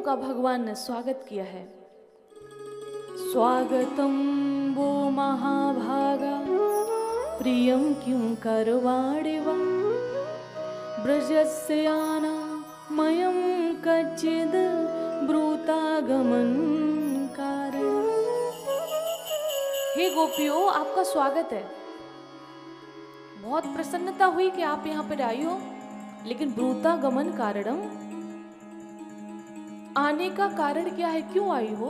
का भगवान ने स्वागत किया है। स्वागतम वो महाभागा प्रियम क्यों करवाणिवा ब्रजस्याना मयम कच्चिद ब्रूतागमन कार्य। हे गोपियों, आपका स्वागत है। बहुत प्रसन्नता हुई कि आप यहाँ पर आई हो, लेकिन ब्रूतागमन कारणम, आने का कारण क्या है, क्यों आई हो?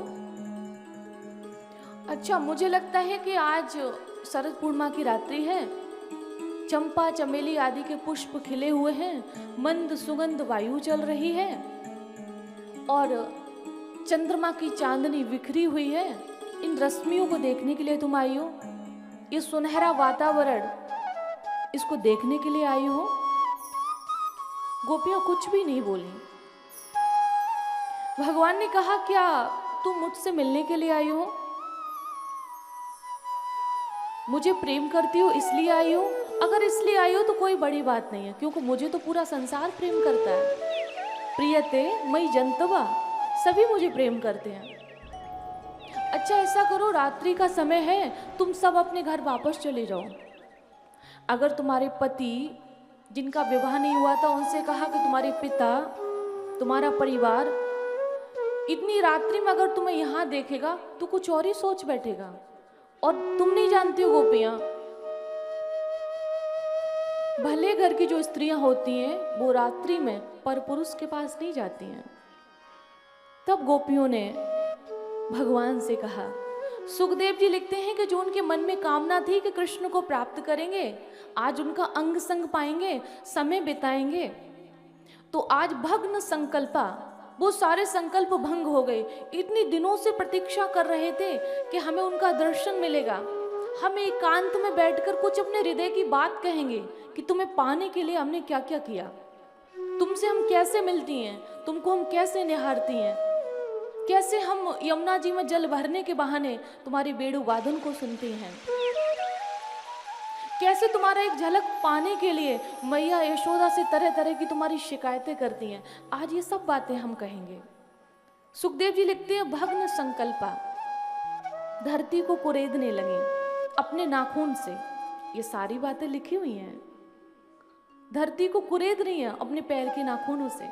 अच्छा, मुझे लगता है कि आज शरद पूर्णिमा की रात्रि है, चंपा चमेली आदि के पुष्प खिले हुए हैं, मंद सुगंध वायु चल रही है और चंद्रमा की चांदनी बिखरी हुई है। इन रश्मियों को देखने के लिए तुम आई हो, ये सुनहरा वातावरण, इसको देखने के लिए आई हो। गोपियां कुछ भी नहीं बोली। भगवान ने कहा, क्या तुम मुझसे मिलने के लिए आई हो? मुझे प्रेम करती हो इसलिए आई हो? अगर इसलिए आई हो तो कोई बड़ी बात नहीं है, क्योंकि मुझे तो पूरा संसार प्रेम करता है। प्रियते मई जंतवा, सभी मुझे प्रेम करते हैं। अच्छा, ऐसा करो, रात्रि का समय है, तुम सब अपने घर वापस चले जाओ। अगर तुम्हारे पति जिनका विवाह नहीं हुआ था उनसे कहा कि तुम्हारे पिता, तुम्हारा परिवार इतनी रात्रि में अगर तुम्हें यहाँ देखेगा तो कुछ और ही सोच बैठेगा। और तुम नहीं जानती हो गोपियां, भले घर की जो स्त्रियां होती हैं वो रात्रि में पर पुरुष के पास नहीं जाती हैं। तब गोपियों ने भगवान से कहा, सुखदेव जी लिखते हैं कि जो उनके मन में कामना थी कि कृष्ण को प्राप्त करेंगे, आज उनका अंग संग पाएंगे, समय बिताएंगे, तो आज भग्न संकल्पा, वो सारे संकल्प भंग हो गए। इतनी दिनों से प्रतीक्षा कर रहे थे कि हमें उनका दर्शन मिलेगा, हम एकांत में बैठकर कुछ अपने हृदय की बात कहेंगे कि तुम्हें पाने के लिए हमने क्या क्या किया, तुमसे हम कैसे मिलती हैं, तुमको हम कैसे निहारती हैं, कैसे हम यमुना जी में जल भरने के बहाने तुम्हारी बेड़ू वादन को सुनती हैं, कैसे तुम्हारा एक झलक पाने के लिए मैया यशोदा से तरह तरह की तुम्हारी शिकायतें करती हैं। आज ये सब बातें हम कहेंगे। सुखदेव जी लिखते हैं, भग्न संकल्पा, धरती को कुरेदने लगे अपने नाखून से। ये सारी बातें लिखी हुई हैं, धरती को कुरेद रही हैं अपने पैर के नाखूनों से।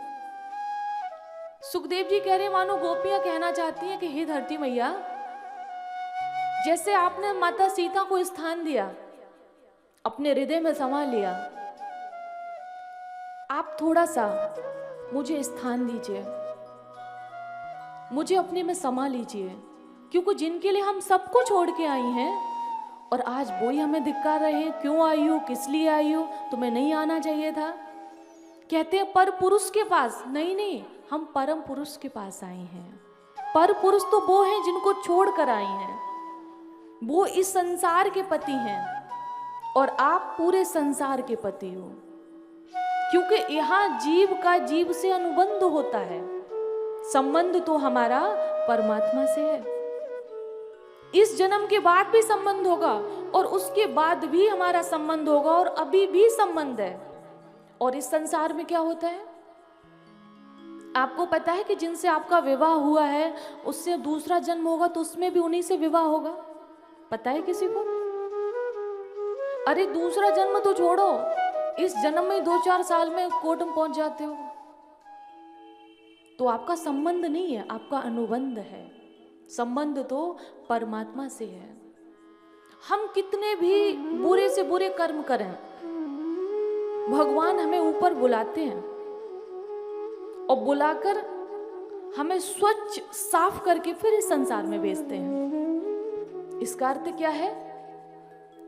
सुखदेव जी कह रहे, मानो गोपियां कहना चाहती हैं कि हे धरती मैया, जैसे आपने माता सीता को स्थान दिया, अपने हृदय में समा लिया, आप थोड़ा सा मुझे स्थान दीजिए, मुझे अपने में समा लीजिए, क्योंकि जिनके लिए हम सबको छोड़ के आई हैं और आज वो ही हमें धिक्कार रहे हैं। क्यों आई हो, किस लिए आई हो, तुम्हें नहीं आना चाहिए था। कहते हैं पर पुरुष के पास, नहीं नहीं, हम परम पुरुष के पास आए हैं। पर पुरुष तो वो हैं जिनको छोड़ कर आए हैं, वो इस संसार के पति हैं और आप पूरे संसार के पति हो, क्योंकि यहाँ जीव का जीव से अनुबंध होता है। संबंध तो हमारा परमात्मा से है। इस जन्म के बाद भी संबंध होगा और उसके बाद भी हमारा संबंध होगा और अभी भी संबंध है। और इस संसार में क्या होता है, आपको पता है कि जिनसे आपका विवाह हुआ है उससे दूसरा जन्म होगा तो उसमें भी उन्हीं से विवाह होगा। पता है किसी को? अरे दूसरा जन्म तो छोड़ो, इस जन्म में 2-4 साल में कोर्ट में पहुंच जाते हो। तो आपका संबंध नहीं है, आपका अनुबंध है। संबंध तो परमात्मा से है। हम कितने भी बुरे से बुरे कर्म करें, भगवान हमें ऊपर बुलाते हैं और बुलाकर हमें स्वच्छ साफ करके फिर इस संसार में भेजते हैं। इसका अर्थ क्या है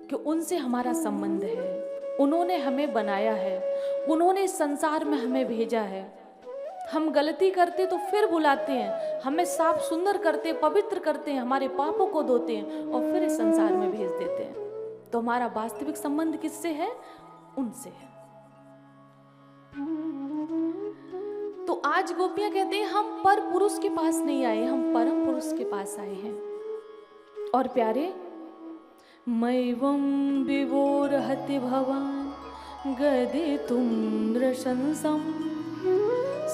कि उनसे हमारा संबंध है, उन्होंने हमें बनाया है, उन्होंने इस संसार में हमें भेजा है। हम गलती करते तो फिर बुलाते हैं, हमें साफ सुंदर करते, पवित्र करते हैं, हमारे पापों को धोते हैं और फिर इस संसार में भेज देते हैं। तो हमारा वास्तविक संबंध किससे है? उनसे है। तो आज गोपियां कहते हैं, हम पर पुरुष के पास नहीं आए, हम परम पुरुष के पास आए हैं। और प्यारे, मैवं विवोरहति भवान गदितुं नृशंसं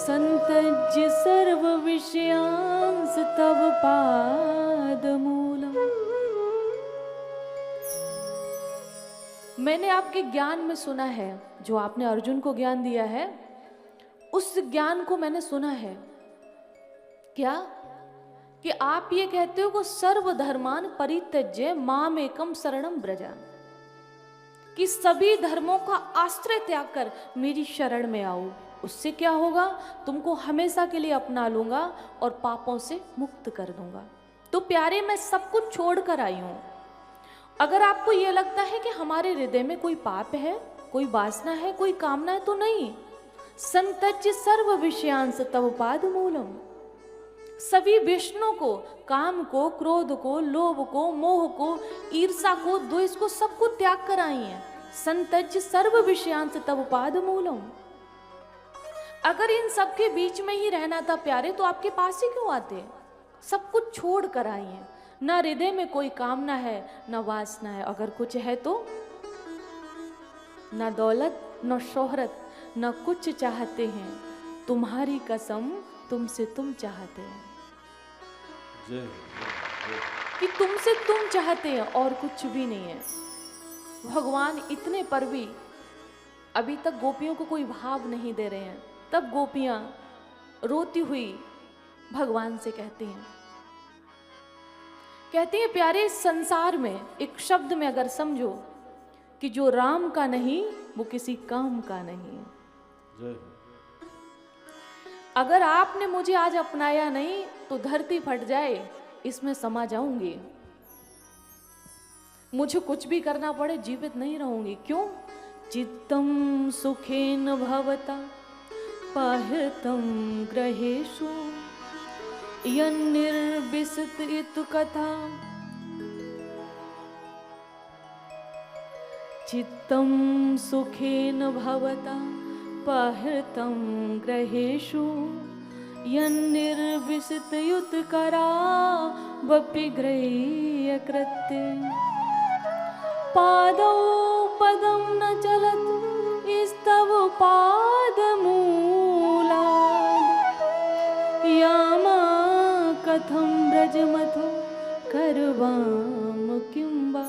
संतज्य सर्व विषयांस तव पादमूलम। मैंने आपके ज्ञान में सुना है, जो आपने अर्जुन को ज्ञान दिया है, उस ज्ञान को मैंने सुना है। क्या? कि आप ये कहते हो कि सर्वधर्मान परित्यज्य माम एकम शरणम व्रज, कि सभी धर्मों का आश्रय त्याग कर मेरी शरण में आओ। उससे क्या होगा? तुमको हमेशा के लिए अपना लूंगा और पापों से मुक्त कर दूंगा। तो प्यारे, मैं सब कुछ छोड़ कर आई हूं। अगर आपको यह लगता है कि हमारे हृदय में कोई पाप है, कोई वासना है, कोई कामना है, तो नहीं। संतज्य सर्व विषयांस तव पाद मूलम। सभी विष्णु को, काम को, क्रोध को, लोभ को, मोह को, ईर्षा को, द्वेष को, सबको त्याग कर आई हैं। संतज्य सर्व विषयांस तव पाद मूलम। अगर इन सब के बीच में ही रहना था प्यारे, तो आपके पास ही क्यों आते? सब कुछ छोड़ कर आई हैं। ना हृदय में कोई कामना है, ना वासना है। अगर कुछ है तो ना दौलत, न शोहरत, न कुछ चाहते हैं। तुम्हारी कसम, तुमसे तुम चाहते हैं। कि तुमसे तुम चाहते हैं और कुछ भी नहीं है। भगवान इतने पर भी अभी तक गोपियों को कोई भाव नहीं दे रहे हैं। तब गोपियां रोती हुई भगवान से कहती हैं प्यारे, संसार में एक शब्द में अगर समझो कि जो राम का नहीं वो किसी काम का नहीं। अगर आपने मुझे आज अपनाया नहीं तो धरती फट जाए, इसमें समा जाऊंगी। मुझे कुछ भी करना पड़े, जीवित नहीं रहूंगी। क्यों? चित्तम सुखेन भवता पाहितम ग्रहेषु यन्निर्विसित कथा। चित्तम सुखेन भवता पाहितम ग्रहेषु यन्निर्विसित युतकरा वपि गृह्य कृत्य। पादौ पदम न चलत स्तव पादमूलाद् यामा कथम ब्रजमथो करवाम किंबा।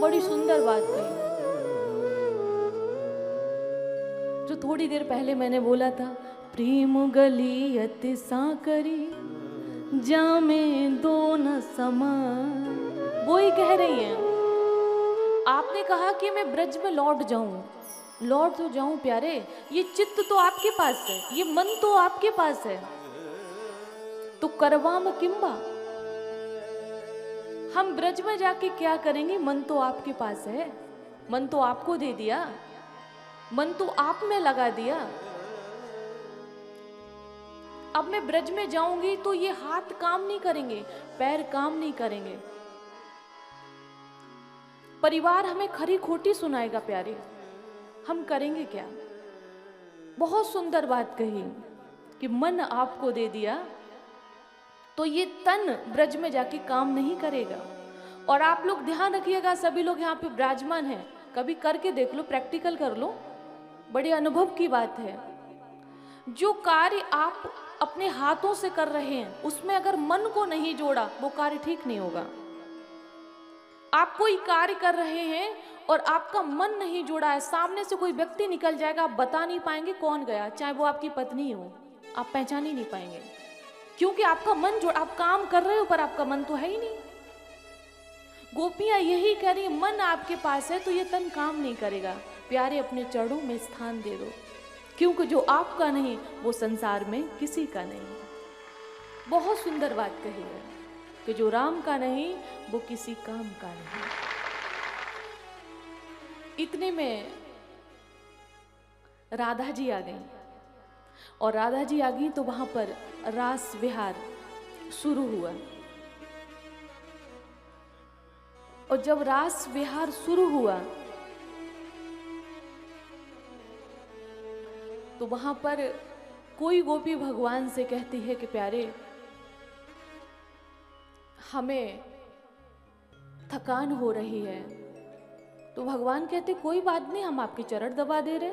बड़ी सुंदर बात कही, जो थोड़ी देर पहले मैंने बोला था। प्रेम गली अति साकरी जामे दो न समान। वो ही कह रही हैं। आपने कहा कि मैं ब्रज में लौट जाऊं। लौट तो जाऊं प्यारे, ये चित्त तो आपके पास है, ये मन तो आपके पास है, तो करवाम किंबा। हम ब्रज में जाके क्या करेंगे? मन तो आपके पास है, मन तो आपको दे दिया, मन तो आप में लगा दिया। अब मैं ब्रज में जाऊंगी तो ये हाथ काम नहीं करेंगे, पैर काम नहीं करेंगे, परिवार हमें खरी खोटी सुनाएगा प्यारे। हम करेंगे क्या? बहुत सुंदर बात कही कि मन आपको दे दिया तो ये तन ब्रज में जाके काम नहीं करेगा। और आप लोग ध्यान रखिएगा, सभी लोग यहाँ पे विराजमान हैं, कभी करके देख लो, प्रैक्टिकल कर लो, बड़े अनुभव की बात है। जो कार्य आप अपने हाथों से कर रहे हैं उसमें अगर मन को नहीं जोड़ा वो कार्य ठीक नहीं होगा। आप कोई कार्य कर रहे हैं और आपका मन नहीं जुड़ा है, सामने से कोई व्यक्ति निकल जाएगा, आप बता नहीं पाएंगे कौन गया, चाहे वो आपकी पत्नी हो, आप पहचान ही नहीं पाएंगे, क्योंकि आपका मन जो आप काम कर रहे हो पर आपका मन तो है ही नहीं। गोपियां यही कह रही, मन आपके पास है तो ये तन काम नहीं करेगा। प्यारे, अपने चरणों में स्थान दे दो, क्योंकि जो आपका नहीं वो संसार में किसी का नहीं। बहुत सुंदर बात कही है कि जो राम का नहीं वो किसी काम का नहीं। इतने में राधा जी आ गई, और राधा जी आ गई तो वहां पर रास विहार शुरू हुआ। और जब रास विहार शुरू हुआ तो वहां पर कोई गोपी भगवान से कहती है कि प्यारे, हमें थकान हो रही है। तो भगवान कहते कोई बात नहीं, हम आपके चरण दबा दे रहे।